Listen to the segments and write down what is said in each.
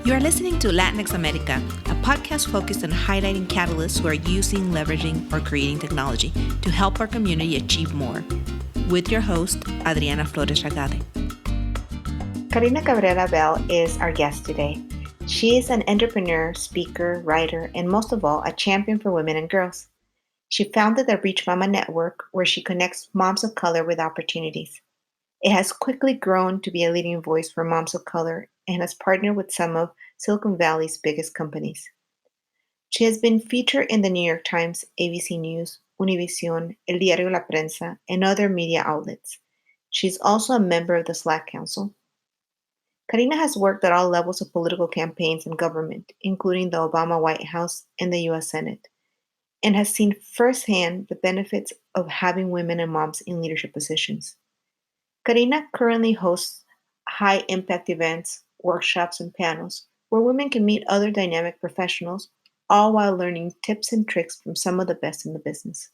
You are listening to Latinx America, a podcast focused on highlighting catalysts who are using, leveraging, or creating technology to help our community achieve more. With your host, Adriana Flores Ragade. Karina Cabrera Bell is our guest today. She is an entrepreneur, speaker, writer, and most of all, a champion for women and girls. She founded the Reach Mama Network, where she connects moms of color with opportunities. It has quickly grown to be a leading voice for moms of color and has partnered with some of Silicon Valley's biggest companies. She has been featured in the New York Times, ABC News, Univision, El Diario La Prensa, and other media outlets. She's also a member of the Slack Council. Karina has worked at all levels of political campaigns and government, including the Obama White House and the U.S. Senate, and has seen firsthand the benefits of having women and moms in leadership positions. Karina currently hosts high-impact events, workshops, and panels where women can meet other dynamic professionals, all while learning tips and tricks from some of the best in the business.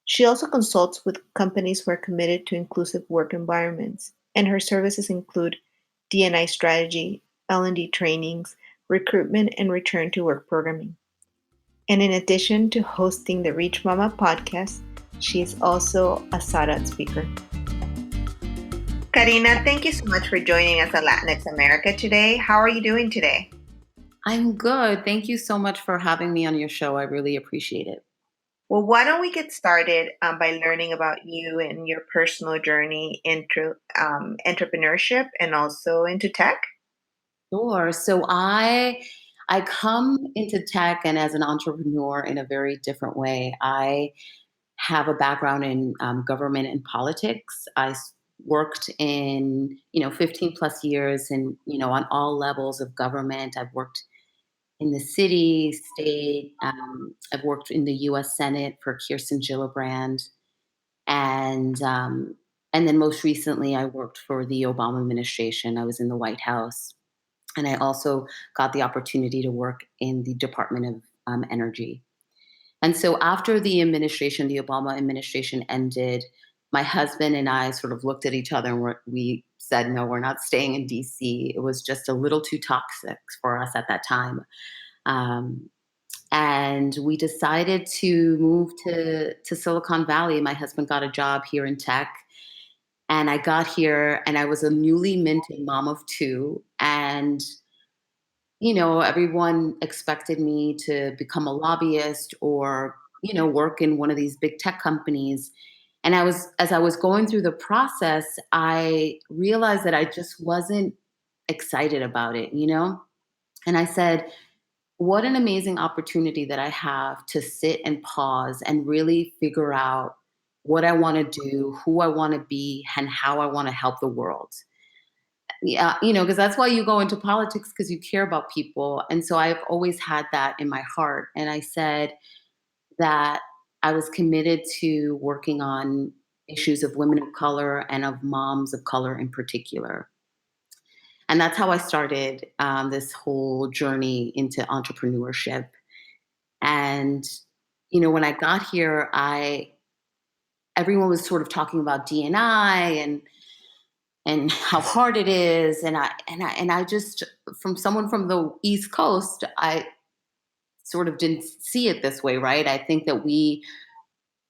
She also consults with companies who are committed to inclusive work environments, and her services include D&I strategy, L&D trainings, recruitment and return to work programming. And in addition to hosting the Reach Mama podcast, she is also a SADAT speaker. Karina, thank you so much for joining us at Latinx America today. How are you doing today? I'm good. Thank you so much for having me on your show. I really appreciate it. Well, why don't we get started by learning about you and your personal journey into entrepreneurship and also into tech? Sure. So I come into tech and as an entrepreneur in a very different way. I have a background in government and politics. Worked in 15 plus years and on all levels of government. I've worked in the city, state. I've worked in the U.S. Senate for Kirsten Gillibrand. And then most recently, I worked for the Obama administration. I was in the White House, and I also got the opportunity to work in the Department of Energy. And so after the Obama administration ended, my husband and I sort of looked at each other and we said, no, we're not staying in DC. It was just a little too toxic for us at that time. And we decided to move to Silicon Valley. My husband got a job here in tech. And I got here and I was a newly minted mom of two. And, everyone expected me to become a lobbyist or, work in one of these big tech companies. And as I was going through the process, I realized that I just wasn't excited about it, And I said, what an amazing opportunity that I have to sit and pause and really figure out what I want to do, who I want to be, and how I want to help the world. Yeah, because that's why you go into politics, because you care about people. And so I've always had that in my heart. And I said that I was committed to working on issues of women of color and of moms of color in particular. And that's how I started this whole journey into entrepreneurship. And, when I got here, everyone was sort of talking about D&I and how hard it is. And I just, from someone from the East Coast, I sort of didn't see it this way, right? I think that we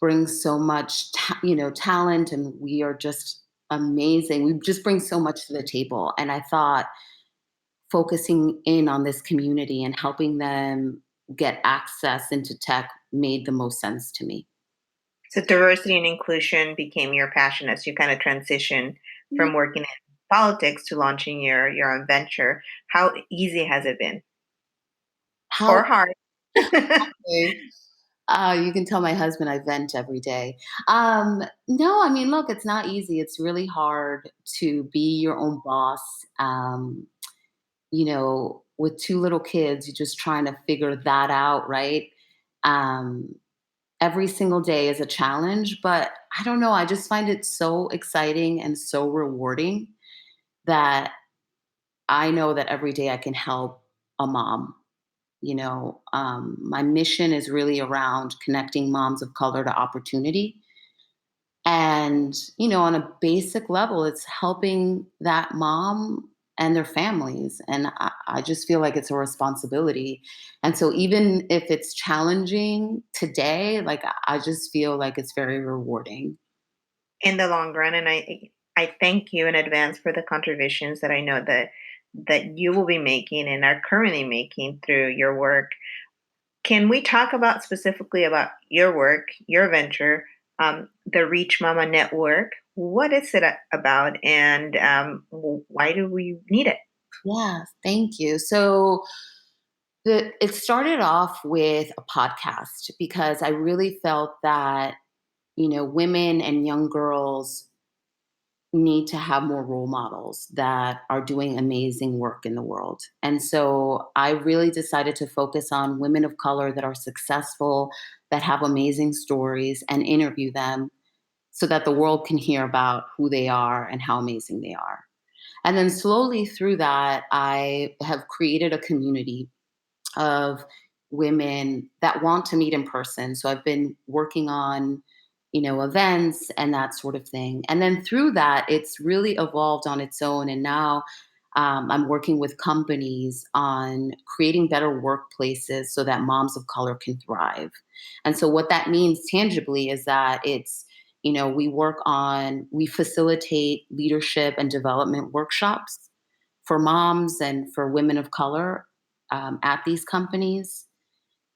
bring so much, talent, and we are just amazing. We just bring so much to the table. And I thought focusing in on this community and helping them get access into tech made the most sense to me. So diversity and inclusion became your passion as you kind of transition from working in politics to launching your own venture. How easy has it been? Or hard? You can tell my husband I vent every day. No, I mean, look, it's not easy. It's really hard to be your own boss. With two little kids, you're just trying to figure that out, right? Every single day is a challenge, but I don't know. I just find it so exciting and so rewarding that I know that every day I can help a mom. My mission is really around connecting moms of color to opportunity. And, on a basic level, it's helping that mom and their families. And I just feel like it's a responsibility. And so even if it's challenging today, like I just feel like it's very rewarding. in the long run. And I thank you in advance for the contributions that I know that you will be making and are currently making through your work. Can we talk about specifically about your work, your venture, the Reach Mama Network? What is it about, and why do we need it? Yeah, thank you. So it started off with a podcast because I really felt that, women and young girls need to have more role models that are doing amazing work in the world. And so I really decided to focus on women of color that are successful, that have amazing stories, and interview them so that the world can hear about who they are and how amazing they are. And then slowly through that, I have created a community of women that want to meet in person. So I've been working on, events and that sort of thing. And then through that, it's really evolved on its own. And now I'm working with companies on creating better workplaces so that moms of color can thrive. And so what that means tangibly is that we facilitate leadership and development workshops for moms and for women of color at these companies.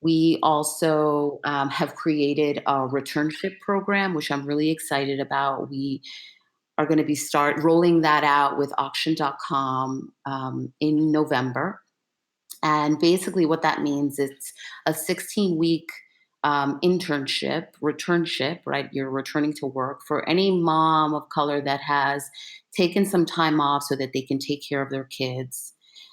We also have created a returnship program, which I'm really excited about. We are going to be start rolling that out with auction.com in November. And basically, what that means it's a 16-week returnship, right? You're returning to work for any mom of color that has taken some time off so that they can take care of their kids,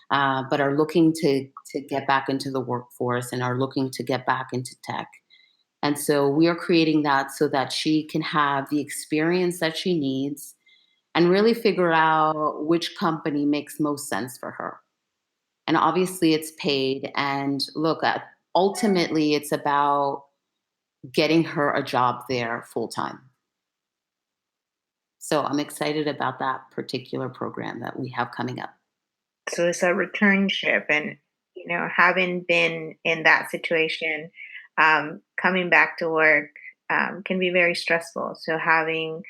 but are looking to get back into the workforce and are looking to get back into tech. And so we are creating that so that she can have the experience that she needs and really figure out which company makes most sense for her. And obviously it's paid. And look, ultimately it's about getting her a job there full time. So I'm excited about that particular program that we have coming up. So it's a returnship, and having been in that situation, coming back to work can be very stressful. So having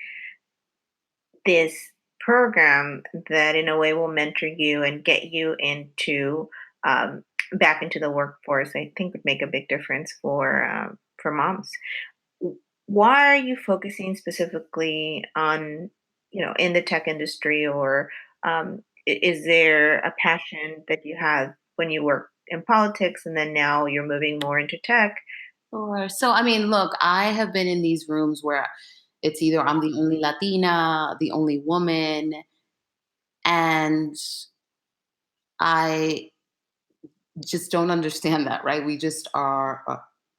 this program that in a way will mentor you and get you into back into the workforce, I think would make a big difference for moms. Why are you focusing specifically on, in the tech industry, or is there a passion that you had when you worked in politics and then now you're moving more into tech? Sure. So, I mean, look, I have been in these rooms where it's either I'm the only Latina, the only woman, and I just don't understand that, right?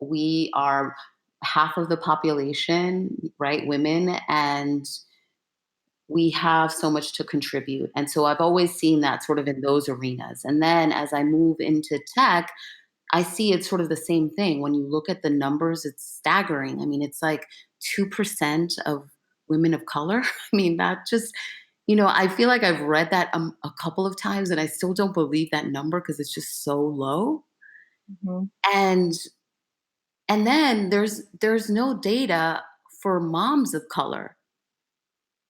We are half of the population, right? Women, and we have so much to contribute. And so I've always seen that sort of in those arenas. And then as I move into tech, I see it's sort of the same thing. When you look at the numbers, it's staggering. I mean, it's like 2% of women of color. I mean, that just, I feel like I've read that a couple of times and I still don't believe that number because it's just so low. Mhm. And and then there's no data for moms of color.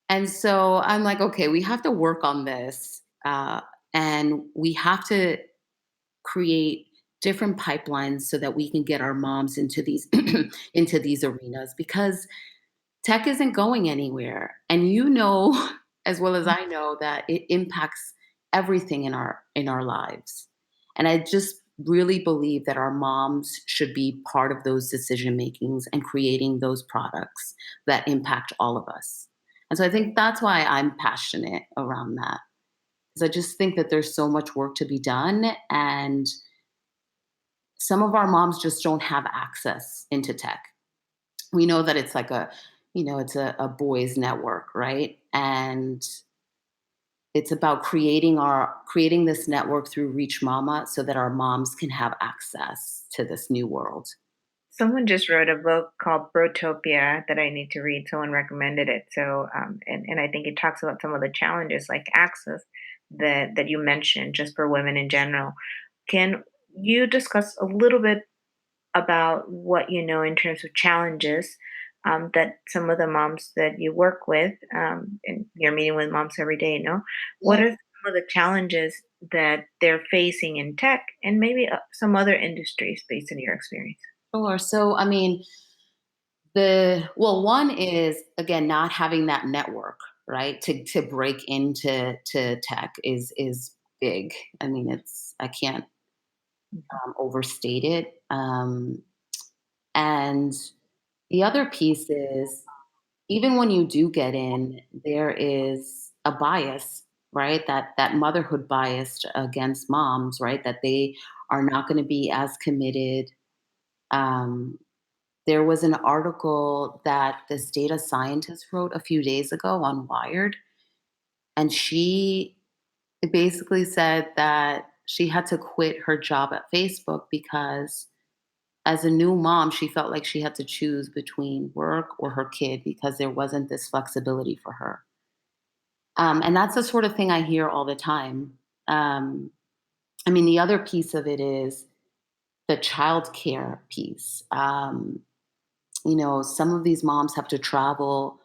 And so I'm like, okay, we have to work on this. And we have to create different pipelines so that we can get our moms into these into these arenas because tech isn't going anywhere. And as well as I know that it impacts everything in our lives. And I just really believe that our moms should be part of those decision makings and creating those products that impact all of us. And so I think that's why I'm passionate around that. Because I just think that there's so much work to be done and some of our moms just don't have access into tech. We know that it's like it's a boys network, right? And it's about creating this network through Reach Mama so that our moms can have access to this new world. Someone just wrote a book called Brotopia that I need to read. Someone recommended it. So, and I think it talks about some of the challenges like access that you mentioned just for women in general. Can you discuss a little bit about what you know in terms of challenges that some of the moms that you work with, and you're meeting with moms every day, you know, what Yeah, are some of the challenges that they're facing in tech and maybe some other industries based on your experience? sure. So, I mean, one is again not having that network, right? To break into tech is big. I mean, I can't Mhm. overstate it. And the other piece is even when you do get in, there is a bias, right? That motherhood bias against moms, right? That they are not going to be as committed. Um, there was an article that this data scientist wrote a few days ago on Wired, and she basically said that she had to quit her job at Facebook because as a new mom, she felt like she had to choose between work or her kid because there wasn't this flexibility for her. And that's the sort of thing I hear all the time. Um, I mean, the other piece of it is the childcare piece. Some of these moms have to travel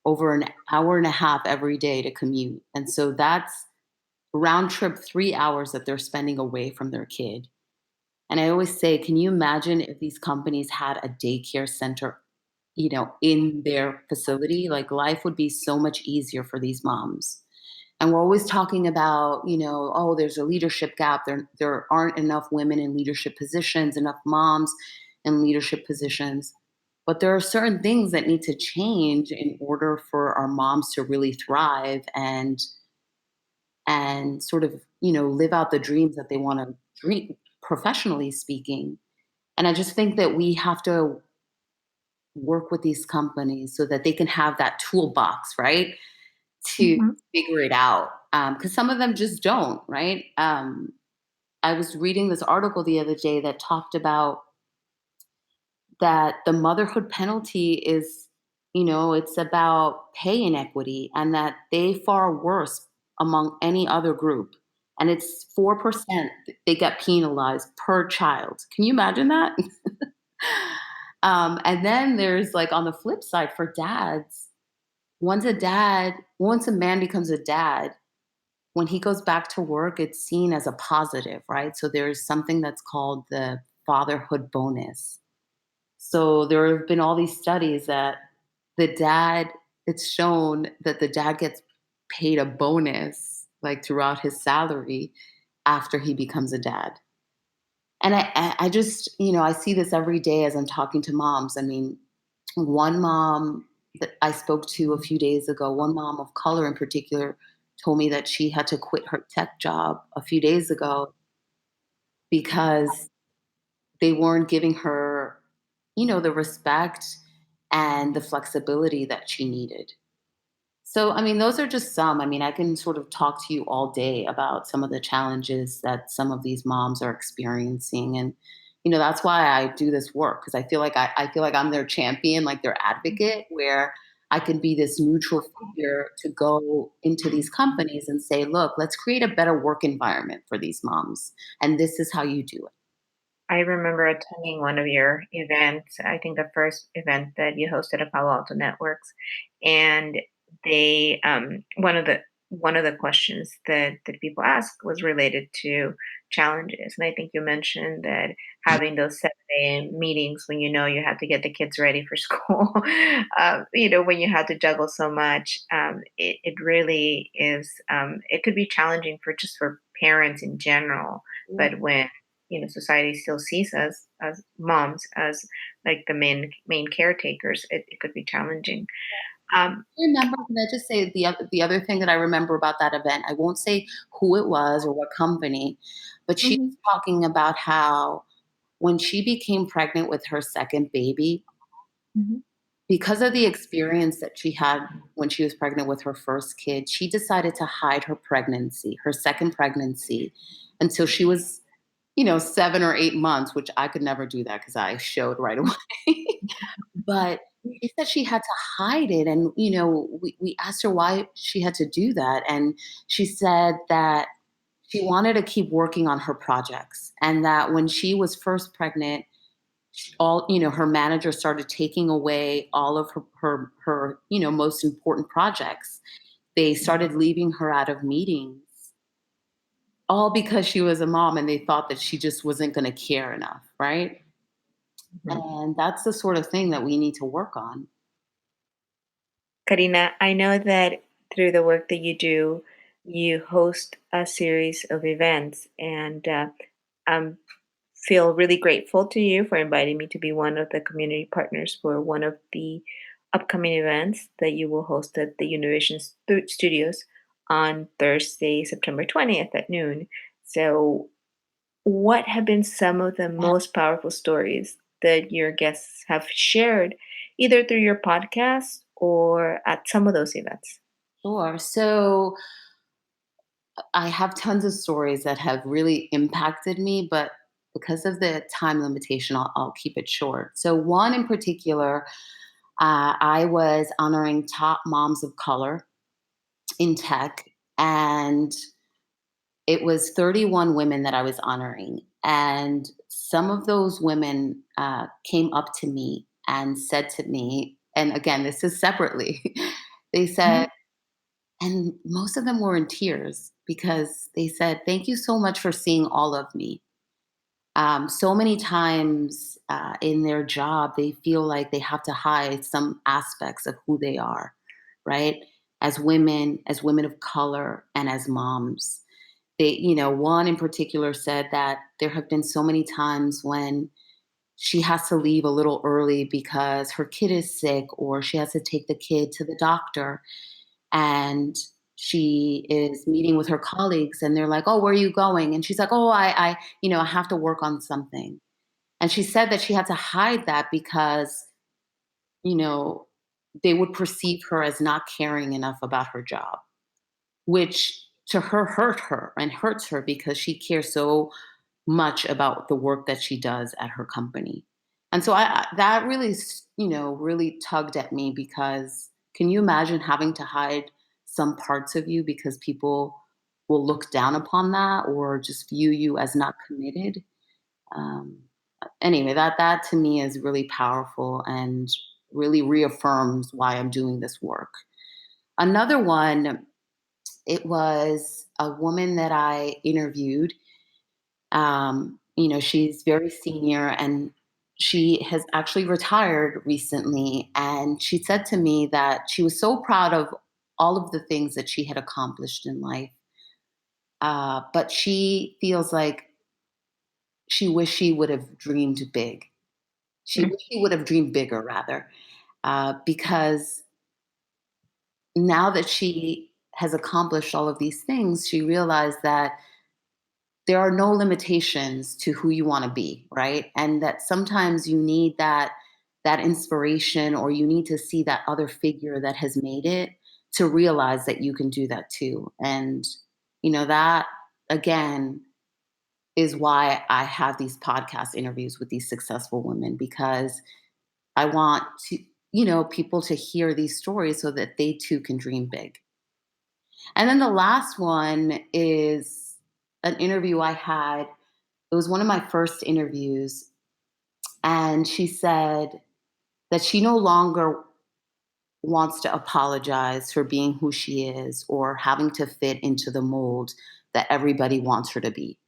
over an hour and a half every day to commute. And so that's round trip 3 hours that they're spending away from their kid. And I always say, can you imagine if these companies had a daycare center, in their facility? Like life would be so much easier for these moms. And we're always talking about, oh, there's a leadership gap. There aren't enough women in leadership positions, enough moms in leadership positions. But there are certain things that need to change in order for our moms to really thrive and sort of, live out the dreams that they want to dream, professionally speaking. And I just think that we have to work with these companies so that they can have that toolbox, right? To Mhm. figure it out. Because some of them just don't, right? I was reading this article the other day that talked about that the motherhood penalty is, it's about pay inequity and that they far worse among any other group. And it's 4% they get penalized per child. Can you imagine that? And then there's like on the flip side for dads, once a man becomes a dad, when he goes back to work, it's seen as a positive, right? So there's something that's called the fatherhood bonus. So there have been all these studies that the dad, it's shown that the dad gets paid a bonus like throughout his salary after he becomes a dad. And I just, I see this every day as I'm talking to moms. I mean, one mom that I spoke to a few days ago, one mom of color in particular, told me that she had to quit her tech job a few days ago because they weren't giving her, the respect and the flexibility that she needed. So, I mean, those are just some. I mean, I can sort of talk to you all day about some of the challenges that some of these moms are experiencing. And, that's why I do this work because I feel like I'm their champion, like their advocate, where I can be this neutral figure to go into these companies and say, look, let's create a better work environment for these moms. And this is how you do it. I remember attending one of your events, I think the first event that you hosted at Palo Alto Networks, and they one of the questions that people asked was related to challenges. And I think you mentioned that having those 7 a.m. meetings when you know you have to get the kids ready for school, when you have to juggle so much, it really is. It could be challenging for just for parents in general, but when society still sees us as moms as like the main caretakers, it could be challenging. um Remember, can I just say the other thing that I remember about that event? I won't say who it was or what company, but she was mhm, talking about how when she became pregnant with her second baby, mhm, because of the experience that she had when she was pregnant with her first kid, she decided to hide her pregnancy, her second pregnancy, until she was, 7 or 8 months, which I could never do that because I showed right away. But she said she had to hide it. And, we asked her why she had to do that. And she said that she wanted to keep working on her projects and that when she was first pregnant, her manager started taking away all of her most important projects. They started leaving her out of meetings all because she was a mom and they thought that she just wasn't going to care enough, right? Mhm. And that's the sort of thing that we need to work on. Karina, I know that through the work that you do, you host a series of events, and I feel really grateful to you for inviting me to be one of the community partners for one of the upcoming events that you will host at the Univision Studios on Thursday, September 20th at noon. So, what have been some of the most powerful stories that your guests have shared, either through your podcast or at some of those events? Sure. So I have tons of stories that have really impacted me, but because of the time limitation, I'll keep it short. So, one in particular, I was honoring top moms of color in tech, and it was 31 women that I was honoring. And some of those women came up to me and said to me, and again, this is separately, they said, and most of them were in tears because they said, "Thank you so much for seeing all of me." So many times in their job, they feel like they have to hide some aspects of who they are, right? As women of color, and as moms. One in particular said that there have been so many times when she has to leave a little early because her kid is sick or she has to take the kid to the doctor and she is meeting with her colleagues and they're like, "Oh, where are you going?" And she's like, "Oh, I have to work on something." And she said that she had to hide that because, you know, they would perceive her as not caring enough about her job, which to her hurt her and hurts her because she cares so much about the work that she does at her company. And so that really, really tugged at me because can you imagine having to hide some parts of you because people will look down upon that or just view you as not committed? Um, anyway, that to me is really powerful and really reaffirms why I'm doing this work. Another one, it was a woman that I interviewed. She's very senior and she has actually retired recently. And she said to me that she was so proud of all of the things that she had accomplished in life. But she feels like she wished she would have dreamed big. She Mm. wished she would have dreamed bigger, rather, because now that she has accomplished all of these things, she realized that there are no limitations to who you want to be, right? And that sometimes you need that inspiration or you need to see that other figure that has made it to realize that you can do that too. And that again is why I have these podcast interviews with these successful women because I want to people to hear these stories so that they too can dream big. And then the last one is an interview I had. It was one of my first interviews, and she said that she no longer wants to apologize for being who she is or having to fit into the mold that everybody wants her to be.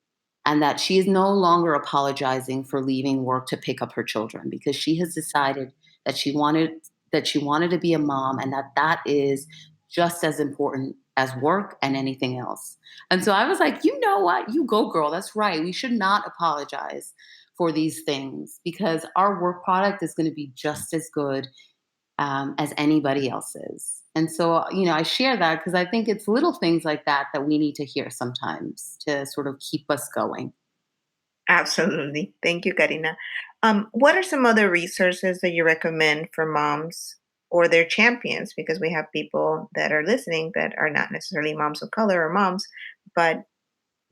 And that she is no longer apologizing for leaving work to pick up her children because she has decided that she wanted to be a mom and that is just as important as work and anything else. And so I was like, you know what? You go, girl. That's right. We should not apologize for these things because our work product is going to be just as good as anybody else's. And so, I share that because I think it's little things like that that we need to hear sometimes to sort of keep us going. Absolutely. Thank you, Karina. What are some other resources that you recommend for moms or their champions? Because we have people that are listening that are not necessarily moms of color or moms, but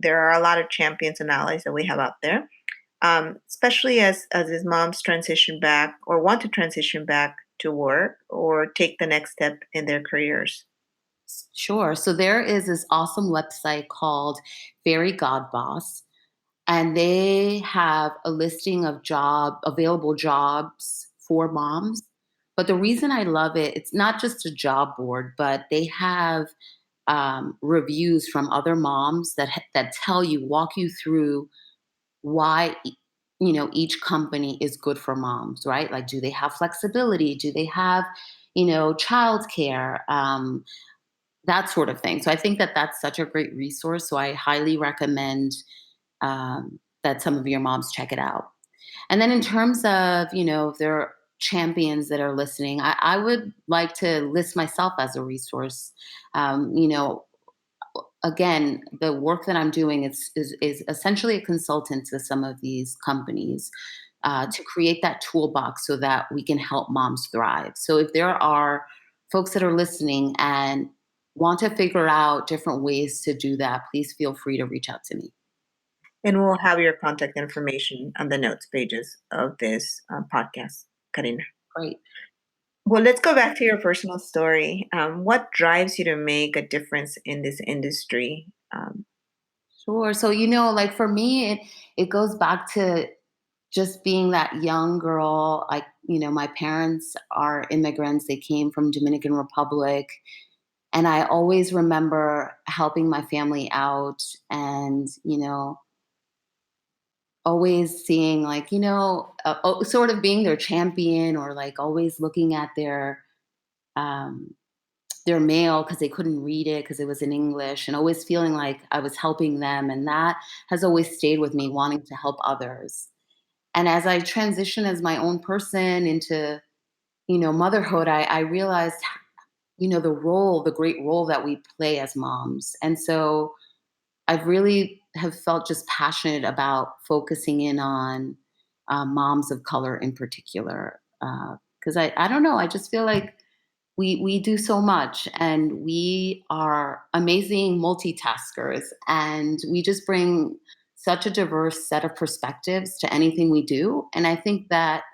there are a lot of champions and allies that we have out there, especially as his moms transition back or want to transition back to work or take the next step in their careers. Sure. So there is this awesome website called Fairy God Boss, and they have a listing of available jobs for moms. But the reason I love it, it's not just a job board, but they have reviews from other moms that walk you through why each company is good for moms, right? Like, do they have flexibility? Do they have childcare? That sort of thing. So I think that that's such a great resource. So I highly recommend that some of your moms check it out. And then in terms of, if there are champions that are listening, I would like to list myself as a resource. Again, the work that I'm doing is essentially a consultant to some of these companies to create that toolbox so that we can help moms thrive. So if there are folks that are listening and want to figure out different ways to do that, please feel free to reach out to me. And we'll have your contact information on the notes pages of this podcast, Karina. Great. Well, let's go back to your personal story. What drives you to make a difference in this industry? Sure. So, like for me, it goes back to just being that young girl. My parents are immigrants. They came from Dominican Republic. And I always remember helping my family out and, always seeing like, sort of being their champion or like always looking at um, their mail because they couldn't read it because it was in English and always feeling like I was helping them. And that has always stayed with me, wanting to help others. And as I transition as my own person into, motherhood, I realized, the great role that we play as moms. And so I've really have felt just passionate about focusing in on moms of color in particular. Because I don't know, I just feel like we do so much and we are amazing multitaskers and we just bring such a diverse set of perspectives to anything we do. And I think that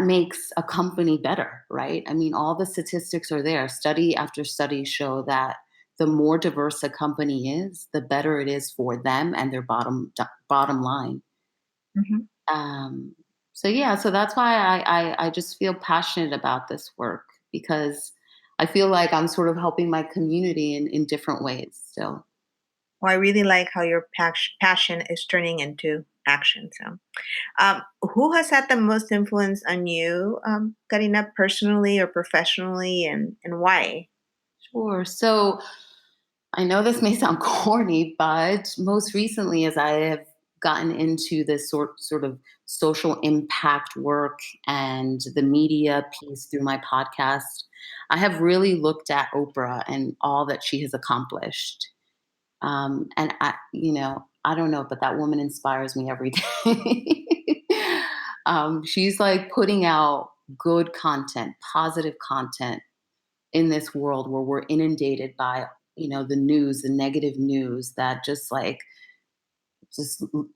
makes a company better, right? I mean, all the statistics are there. Study after study show that the more diverse a company is, the better it is for them and their bottom line. Mhm. Um, so yeah, so that's why I just feel passionate about this work because I feel like I'm sort of helping my community in different ways still. Well, I really like how your passion is turning into action. So, who has had the most influence on you, Karina, personally or professionally, and why? Sure. So I know this may sound corny, but most recently, as I have gotten into this sort of social impact work and the media piece through my podcast, I have really looked at Oprah and all that she has accomplished. And I don't know, but that woman inspires me every day. She's like putting out good content, positive content in this world where we're inundated by the news, the negative news that just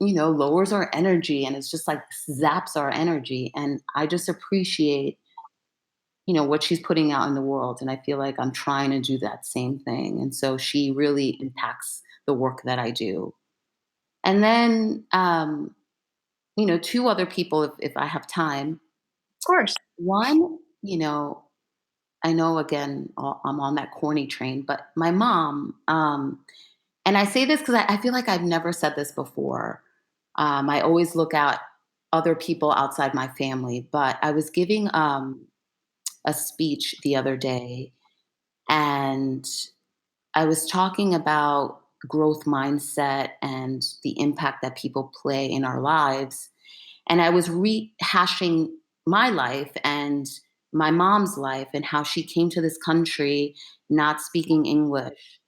lowers our energy and it's just like zaps our energy. And I just appreciate what she's putting out in the world, and I feel like I'm trying to do that same thing. And so she really impacts the work that I do. And then two other people, if I have time. Of course. One, I know again, I'm on that corny train, but my mom, and I say this because I feel like I've never said this before. I always look at other people outside my family, but I was giving a speech the other day and I was talking about growth mindset and the impact that people play in our lives. And I was rehashing my life and my mom's life and how she came to this country not speaking English.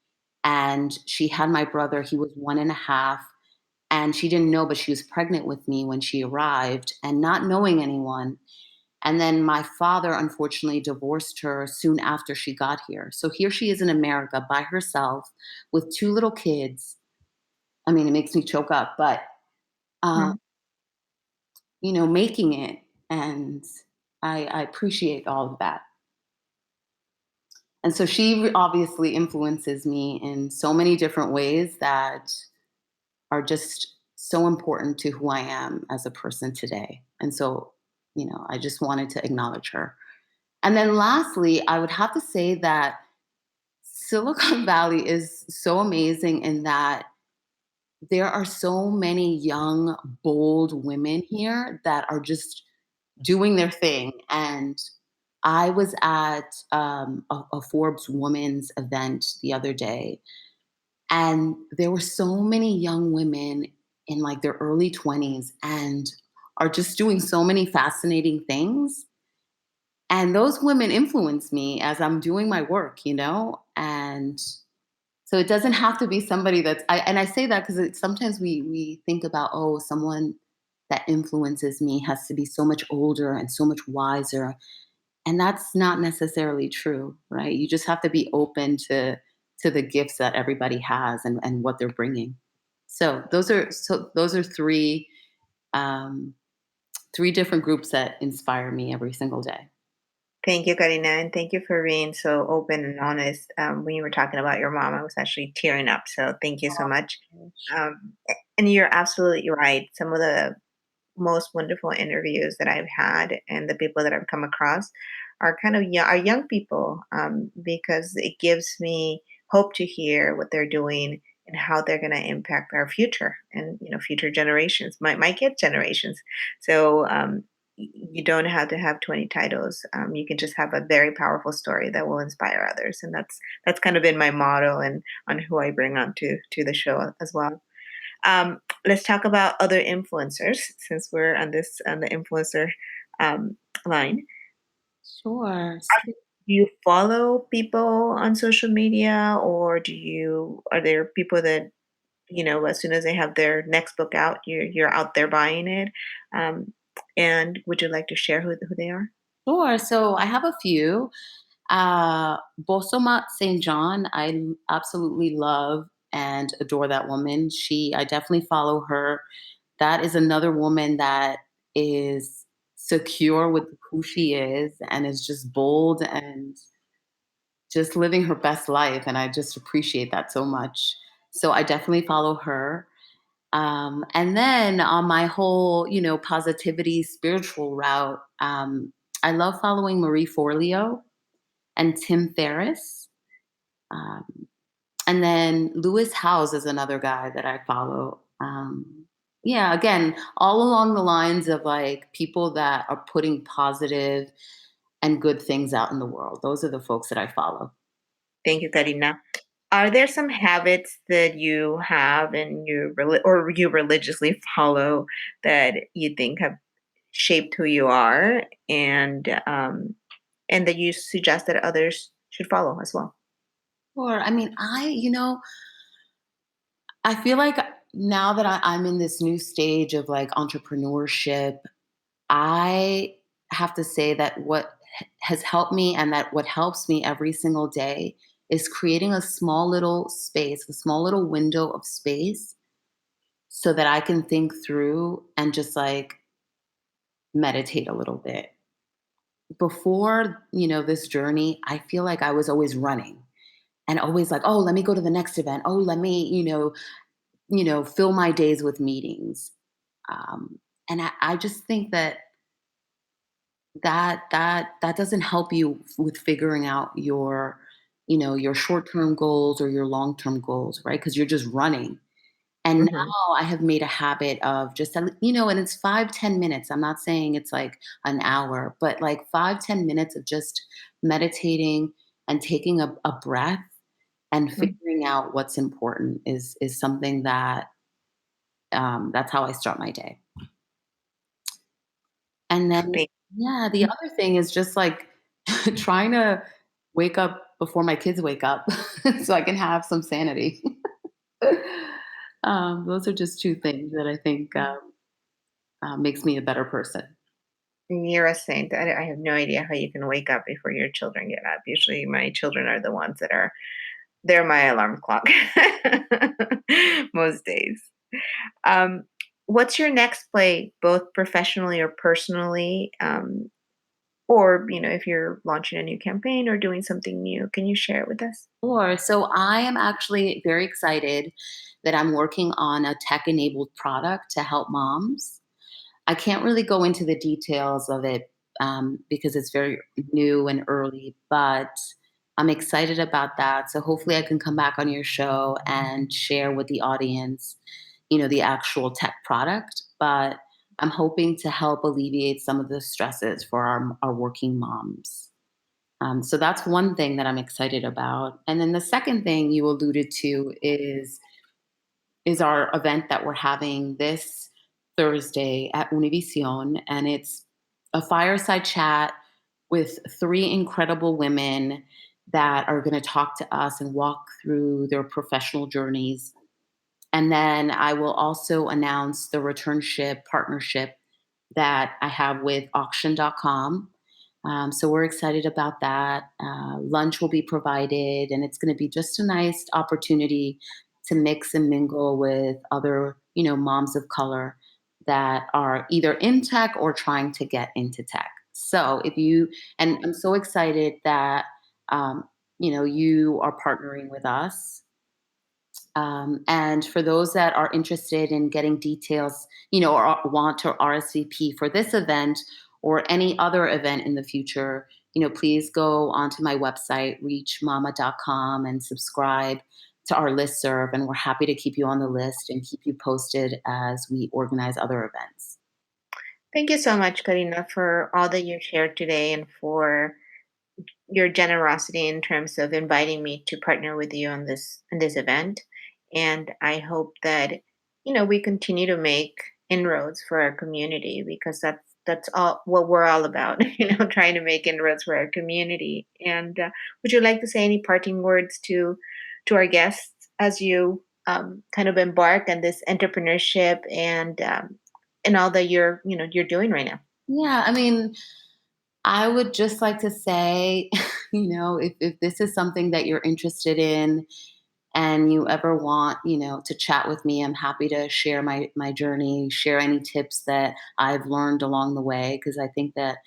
And she had my brother, he was 1.5. And she didn't know, but she was pregnant with me when she arrived and not knowing anyone. And then my father, unfortunately, divorced her soon after she got here. So here she is in America by herself with 2 little kids. I mean, it makes me choke up, but, um, Mhm. making it, and I appreciate all of that. And so obviously influences me in so many different ways that are just so important to who I am as a person today. And so, I just wanted to acknowledge her. And then lastly, I would have to say that Silicon Valley is so amazing in that there are so many young, bold women here that are just doing their thing. And I was at a Forbes Women's event the other day, and there were so many young women in like their early 20s and are just doing so many fascinating things. And those women influence me as I'm doing my work, And so it doesn't have to be somebody and I say that because sometimes we think about, oh, someone that influences me has to be so much older and so much wiser. And that's not necessarily true, right? You just have to be open to the gifts that everybody has and what they're bringing. So those are um, three different groups that inspire me every single day. Thank you, Karina, and thank you for being so open and honest. When you were talking about your mom, I was actually tearing up. So thank you so much. And you're absolutely right. Some of the most wonderful interviews that I've had and the people that I've come across are kind of young, are young people, because it gives me hope to hear what they're doing and how they're going to impact our future and future generations, my kids' generations. So you don't have to have 20 titles. You can just have a very powerful story that will inspire others, and that's kind of been my motto and on who I bring on to the show as well. Let's talk about other influencers since we're on the influencer um, line. Sure. Do you follow people on social media, or are there people that as soon as they have their next book out, you're out there buying it? Um, and would you like to share who they are? Sure. So I have a few. Bosomat St. John, absolutely love and adore that woman. I definitely follow her. That is another woman that is secure with who she is and is just bold and just living her best life. And I just appreciate that so much. So I definitely follow her. And then on my whole, positivity spiritual route, I love following Marie Forleo and Tim Ferriss. Um, and then Lewis Howes is another guy that I follow. Yeah, again, all along the lines of like people that are putting positive and good things out in the world. Those are the folks that I follow. Thank you, Karina. Are there some habits that you have and or you religiously follow that you think have shaped who you are, and that you suggest that others should follow as well? Or, I mean, I feel like now that I'm in this new stage of like entrepreneurship, I have to say that what has helped me and that what helps me every single day is creating a small little space, a small little window of space so that I can think through and just like meditate a little bit. Before, this journey, I feel like I was always running and always like, oh, let me go to the next event. Oh, let me, fill my days with meetings. And I just think that doesn't help you with figuring out your short-term goals or your long-term goals, right? Because you're just running. And Mhm. now I have made a habit of just, and it's 5-10 minutes. I'm not saying it's like an hour, but like 5-10 minutes of just meditating and taking a breath and Mm. figuring out what's important is something that's how I start my day. And then, Thank yeah, the other thing is just like trying to wake up before my kids wake up so I can have some sanity. Those are just two things that I think makes me a better person. You're a saint. I have no idea how you can wake up before your children get up. Usually, my children are the ones that are they're my alarm clock. most days. What's your next play, both professionally or personally? Or, if you're launching a new campaign or doing something new, can you share it with us? Sure. So I am actually very excited that I'm working on a tech enabled product to help moms. I can't really go into the details of it because it's very new and early, but I'm excited about that. So hopefully I can come back on your show and share with the audience, the actual tech product. But I'm hoping to help alleviate some of the stresses for our working moms. So that's one thing that I'm excited about. And then the second thing you alluded to is our event that we're having this Thursday at Univision, and it's a fireside chat with three incredible women that are going to talk to us and walk through their professional journeys. And then I will also announce the returnship partnership that I have with auction.com. So we're excited about that. Lunch will be provided, and it's going to be just a nice opportunity to mix and mingle with other, moms of color that are either in tech or trying to get into tech. So and I'm so excited that, you are partnering with us. And for those that are interested in getting details, or want to RSVP for this event or any other event in the future, please go onto my website, reachmama.com, and subscribe to our listserv. And we're happy to keep you on the list and keep you posted as we organize other events. Thank you so much, Karina, for all that you shared today and for your generosity in terms of inviting me to partner with you on this event. And I hope that we continue to make inroads for our community, because that's all what we're all about. Trying to make inroads for our community. And would you like to say any parting words to our guests as you kind of embark on this entrepreneurship and all that you're doing right now? Yeah, I mean, I would just like to say, if this is something that you're interested in and you ever want, to chat with me, I'm happy to share my journey, share any tips that I've learned along the way, because I think that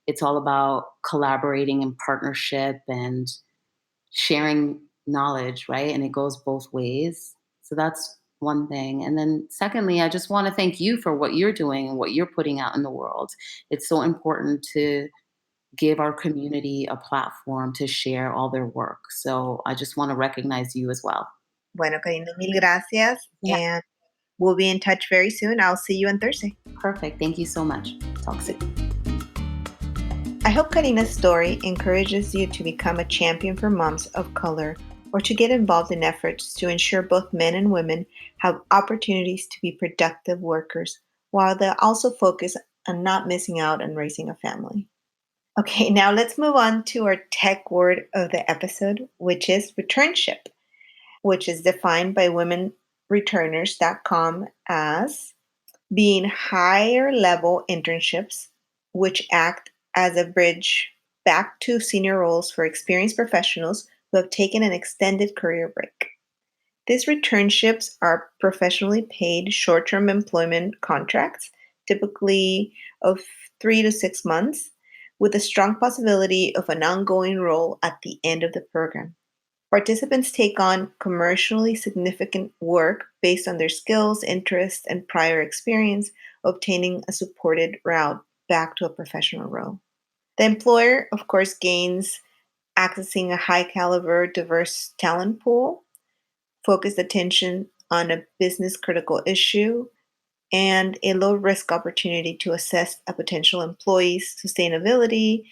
it's all about collaborating and partnership and sharing knowledge, right? And it goes both ways. So that's one thing. And then secondly, I just want to thank you for what you're doing and what you're putting out in the world. It's so important to give our community a platform to share all their work. So I just want to recognize you as well. Bueno, Karina, mil gracias. Yeah, And we'll be in touch very soon. I'll see you on Thursday. perfect. Thank you so much. Talk soon. I hope Karina's story encourages you to become a champion for moms of color, or to get involved in efforts to ensure both men and women have opportunities to be productive workers, while they also focus on not missing out on raising a family. Okay, now let's move on to our tech word of the episode, which is returnship, which is defined by womenreturners.com as being higher level internships which act as a bridge back to senior roles for experienced professionals who have taken an extended career break. These returnships are professionally paid short-term employment contracts, typically of 3 to 6 months, with a strong possibility of an ongoing role at the end of the program. Participants take on commercially significant work based on their skills, interests, and prior experience, obtaining a supported route back to a professional role. The employer, of course, gains accessing a high caliber, diverse talent pool, focused attention on a business critical issue, and a low risk opportunity to assess a potential employee's sustainability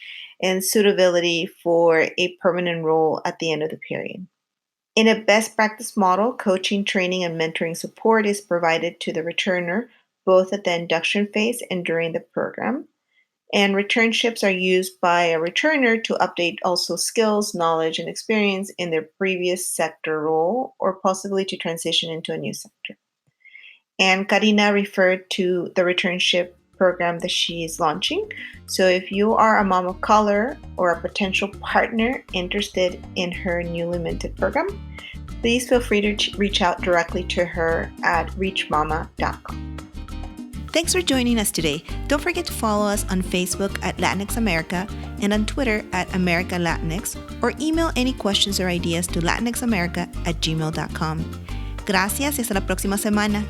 and suitability for a permanent role at the end of the period. In a best practice model, coaching, training, and mentoring support is provided to the returner both at the induction phase and during the program. And returnships are used by a returner to update also skills, knowledge, and experience in their previous sector role, or possibly to transition into a new sector. And Karina referred to the returnship program that she is launching. So if you are a mom of color or a potential partner interested in her newly minted program, Please feel free to reach out directly to her at reachmama.com. Thanks for joining us today. Don't forget to follow us on Facebook at Latinx America and on Twitter at America Latinx, or email any questions or ideas to latinxamerica@gmail.com. Gracias y hasta la próxima semana.